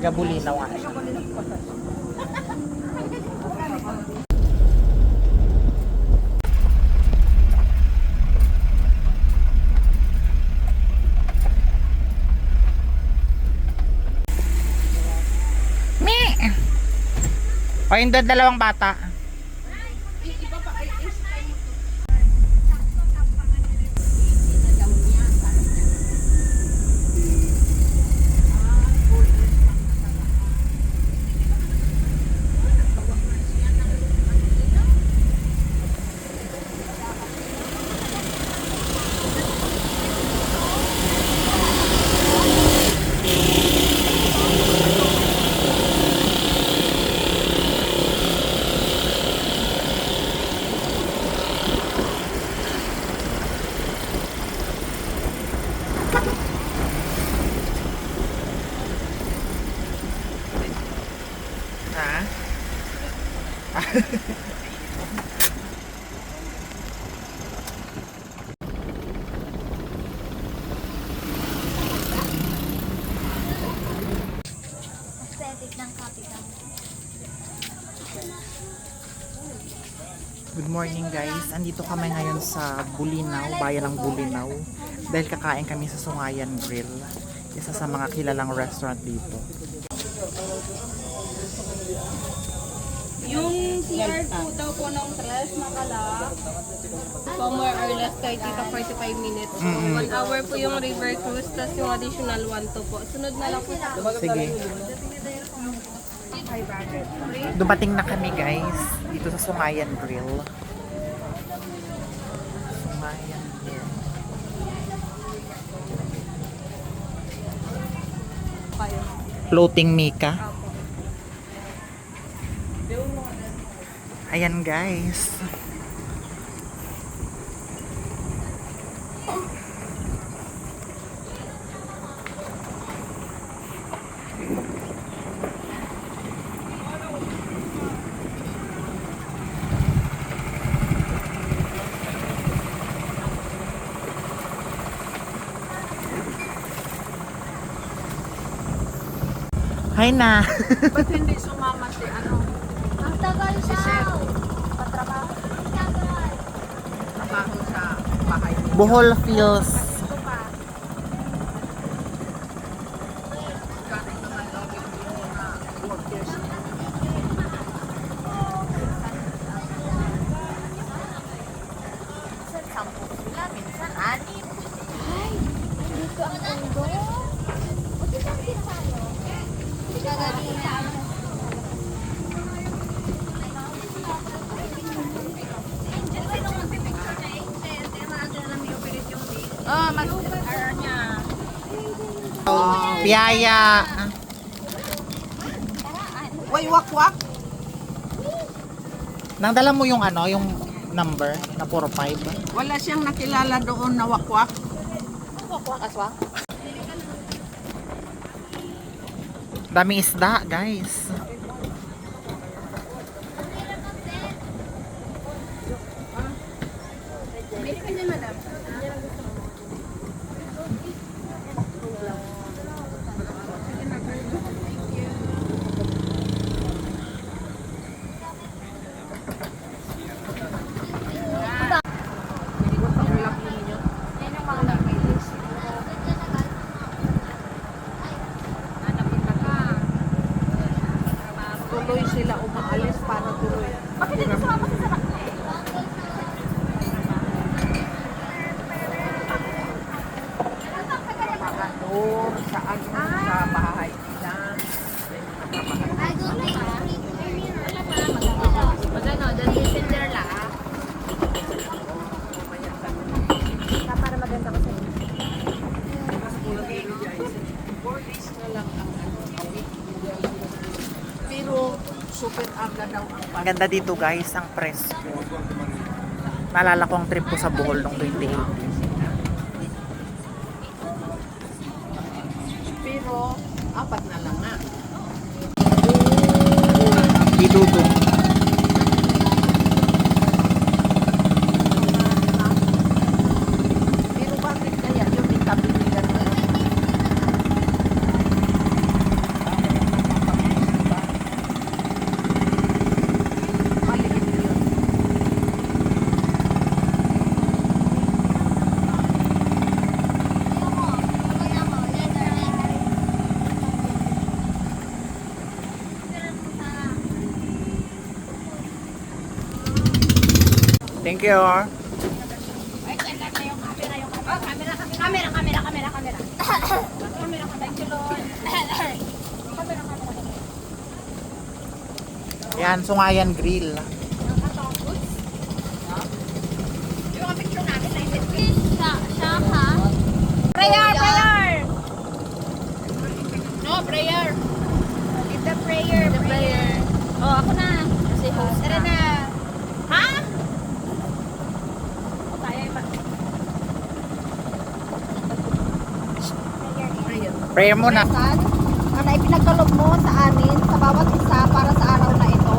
Taga Bulinaw. O yung dalawang bata. Good morning guys, andito kami ngayon sa Bulinaw, bayan ng Bulinaw dahil kakain kami sa Sungayan Grill, isa sa mga kilalang restaurant dito. Yung CR po daw po ng Tres Macala, po more or less 30 to 45 minutes. So, 1 hour po yung river cruise, tapos yung additional 1 to po. Sunod na lang po sa Sige. Dumating na kami guys dito sa Sungayan Grill. Sungayan Grill. Floating Mika. Ayan guys. Hi na. Ba't hindi sumama si ano? Ang tagal Si Sir. Patrabaho. Trabaho sa bahay niya. Bohol Feels. Ito pa. Galing naman daw yung mga workers. Minsan 10 sila, minsan 6. Ay, dito ang mundo. Buti lang din tayo. Gagalingan. Oh, mas-ara niya. Piyaya. Uy, wak-wak! Nang dala mo yung ano, yung number na 45. Wala siyang nakilala doon na wak-wak. Wak-wak aswang. Daming isda, guys. Bili ka niya, madam. Tuloy sila umaalis para tuloy. Bakit hindi sumama sa sarak? Mga door, saan sa bahay nila. Magano, dali Cinderella. Para maganda ko sa inyo. 4 days na lang ang awit. Pero super aga daw ang Ang ganda dito, guys, ang presko. Naalala ko ang trip ko sa Bohol noong 2018. Pero 4 na lang na. Idudong. Pero bakit kaya yung itabi nila doon? Thank you. Yan, Sungayan Grill. Prayer! No, prayer. It's a prayer. Oh, ako na. Kasi host na. Na. Ha? O tayo ba? Prayer muna. Na ipinagkaloob mo sa amin, sa bawat isa para sa araw na ito.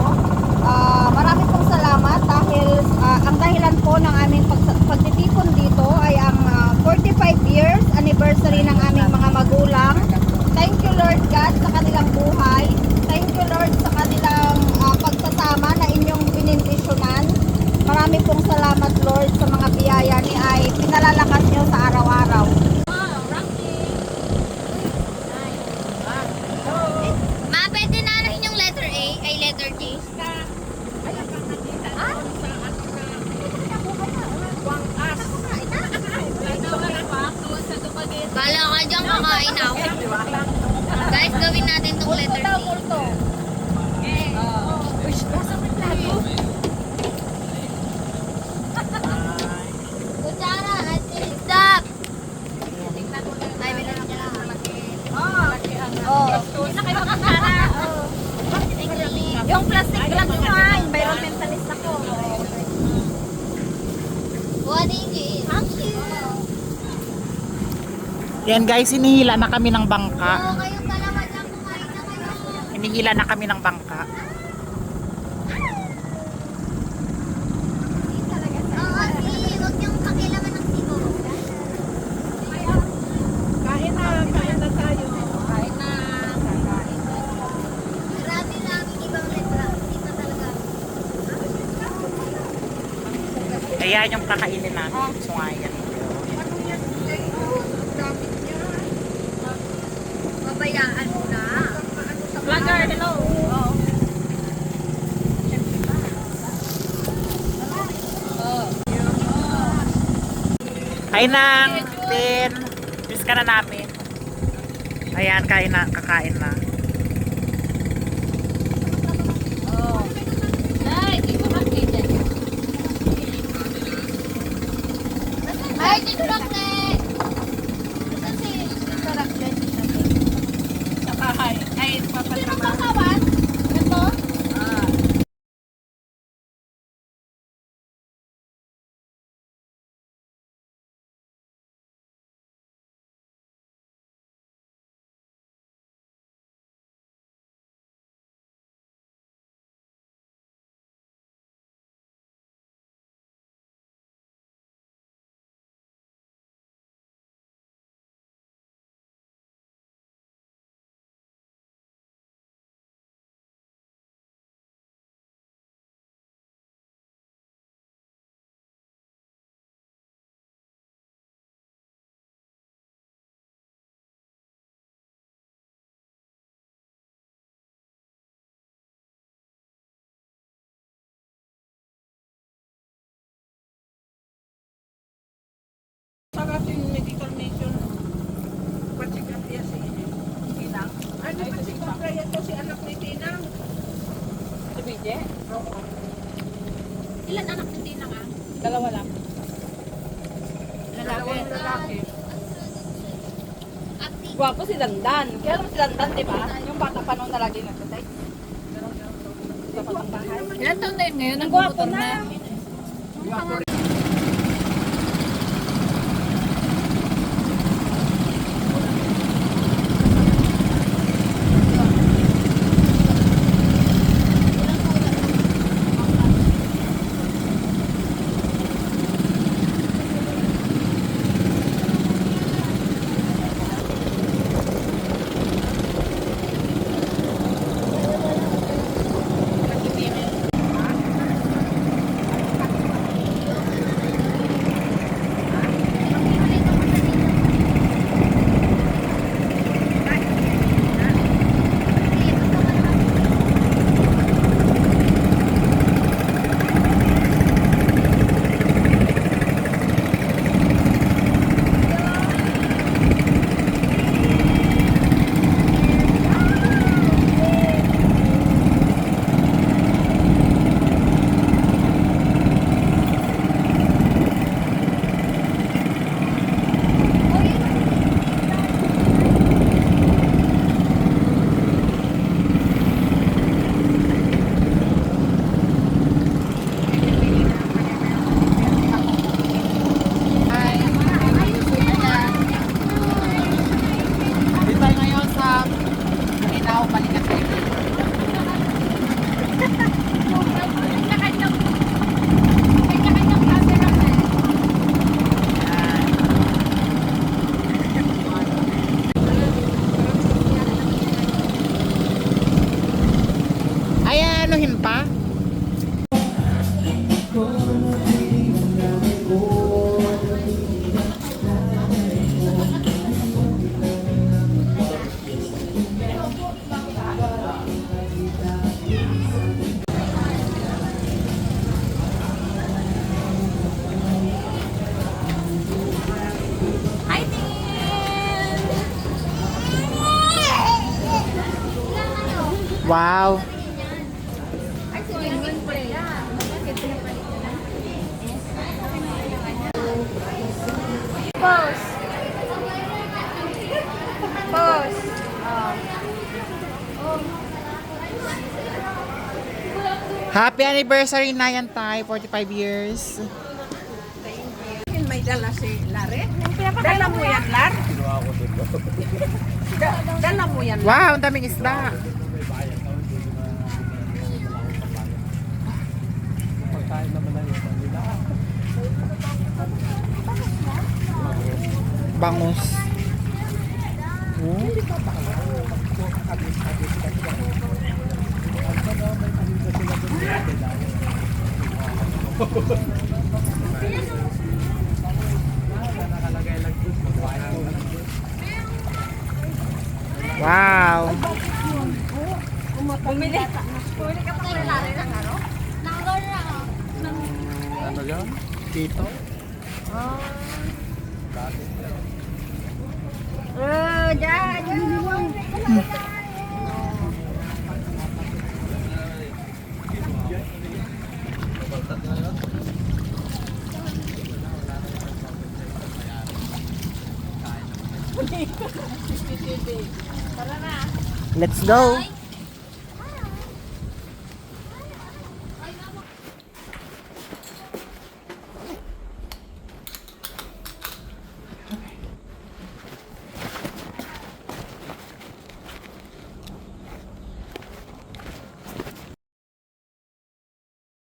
Marami pong salamat dahil ang dahilan po ng aming pagtitipon dito ay ang 45 years anniversary ng aming mga magulang. Thank you Lord God sa kanilang buhay. Thank you Lord sa kanilang pagsasama na inyong binindisyonan. Marami pong salamat Lord sa mga biyaya ni ay pinalalakas nyo sa araw-araw. Ma, pwede na ano yung letter A, ay letter D? Bala ka dyan, kakain ako. Guys, gawin natin tong letter D. Kutsara, ate. Stop! Ay, meron niya lang. Oh. Yung plastic lang ko ha, environmentalist ako. What is it? Thank you. Yan guys, hinihila na kami ng bangka. Oo, kayong dalawa dyan, kumain na kayo. Hinihila na kami ng bangka. Oo, sige, huwag niyong pakilaman ng sibo. Kain na tayo. Marami-raming ibang letra. Iba talaga. Ayan yung kakainin namin. Sungayan. Babayaan mo na. Vlogger, hello. Kain ng tin. Miss ka na namin. Ayan, kain na, kakain na. Ay, di ko makita. Ay, di ko makita. Nasaan si Karaklet? Sa bahay. Ay, Sino kasawan? Ito? Sarap yung medical mission. Patsikan niya si Tinang. Ano patsikan kaya to si anak ni Tinang? si BJ. Oo. Ilan anak ni Tina ka? Dalawa lang. Dalawang lalaki. Acting. Gwapo si Dandan. Kaya lang si Dandan, di ba? Yung bata pa nung nalagi nagtatay. Ilan taon na yun ngayon? Ang gwapo na. pa? Wow! Pause. Pause. Happy anniversary na yan tayo, 45 years. May dala si Lare. Dala mo yan, Lar? Dala mo yan. Wow, ang daming isda. Bangus. Wow. Bumili. Bumili ka pa kay Lari ng ano? Ano yan? Dito? Dyan. Let's go.